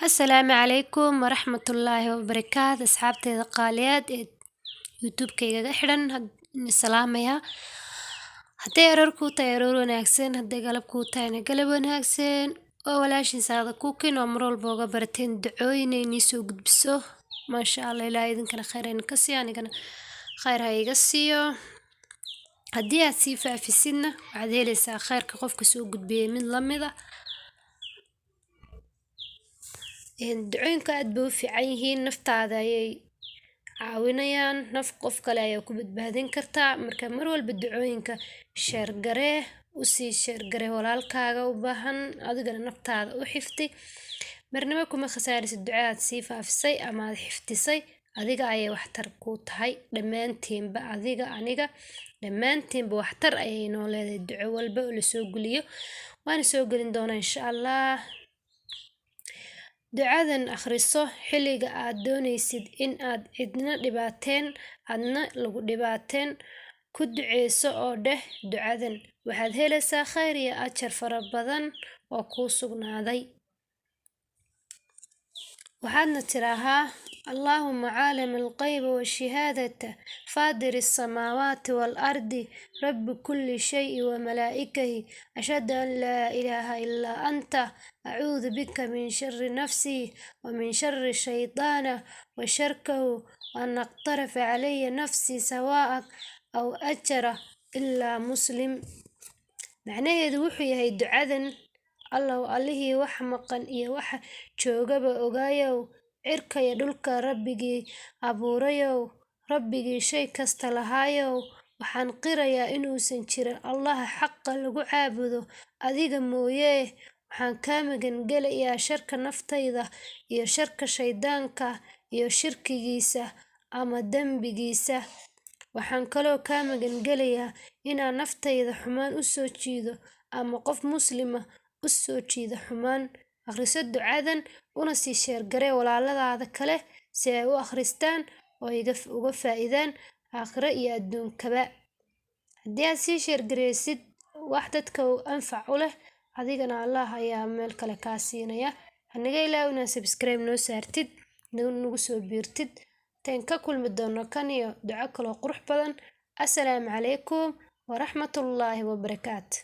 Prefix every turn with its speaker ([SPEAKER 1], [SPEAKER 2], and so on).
[SPEAKER 1] السلام عليكم ورحمة الله وبركاته أصحابتي قاليات يوتيوب كيغا حيران نسلاميا هدي error tahay error wanaagsan hadday galab ku tahayna galab wanaagsan oo walaashin saada cooking oo mar walba uga barateen ducooyinayni soo gudbiso maasha Allah ilaahay idinkana khayrayn ka siiyo anigana khayr ha iga siiyo haddii aad sii faafisidna waxaad helaysaa khayrka qofka soo gudbiyay mid la mid ah ducooyinka aad bay u fiican yihiin naftaada ayay caawinayaan naf qof kale ayaa ku badbaadin kartaa marka mar walba ducooyinka sheer garee u sii sheer garee walaalkaaga u baahan adigana naftaada u xifti marnaba kuma khasaarisid ducaad sii faafisay ama aad xiftisay adiga ayay waxtar ku tahay dhammaantiinba adiga aniga dhammaantiinba waxtar ayay noo leedahay duco walba oo la soo guliyo waana soo gelin doonaa insha Allah ducadan akhriso xilliga aad doonaysid in aad cidna dhibaateen adna lagu dhibaateen ku duceyso oo dheh ducadan waxaad helaysaa khayr iyo ajar fara badan oo kuu sugnaaday waxaadna tirahaa اللهم عالم الغيب والشهادة فاطر السماوات والأرض رب كل شيء وملائكته أشهد أن لا إله إلا أنت أعوذ بك من شر نفسي ومن شر الشيطان وشركه وأن أقترف علي نفسي سواء أو أجر إلا مسلم معناه وحي هي دعاء الله عليه وحمقا إيه وح جوجب أوجايو cirka iyo dhulka rabbigii abuurayow rabbigii shay kasta lahaayow waxaan qirayaa inuusan jirin allaha xaqa lagu caabudo adiga mooyee waxaan kaa magan gelayaa sharka naftayda iyo sharka shaydaanka iyo shirkigiisa ama dembigiisa waxaan kaloo kaa magan gelayaa inaan naftayda xumaan u soo jiido ama qof muslima u soo jiido xumaan akhriso ducadan una sii sheer garee walaaladaada kale si ay u akhristaan oo uga faa'iidaan aakhiro iyo adduunkaba haddii aad sii sheer gareysid wax dadka anfac u leh adigana Allah ayaa meel kale kaa siinaya hanaga ilaaw inaad subscribe noo saartid nagu soo biirtid taan ka kulmi doono kan iyo duco kale qurux badan assalaamu calaykum waraxmatullaahi wabarakaatuh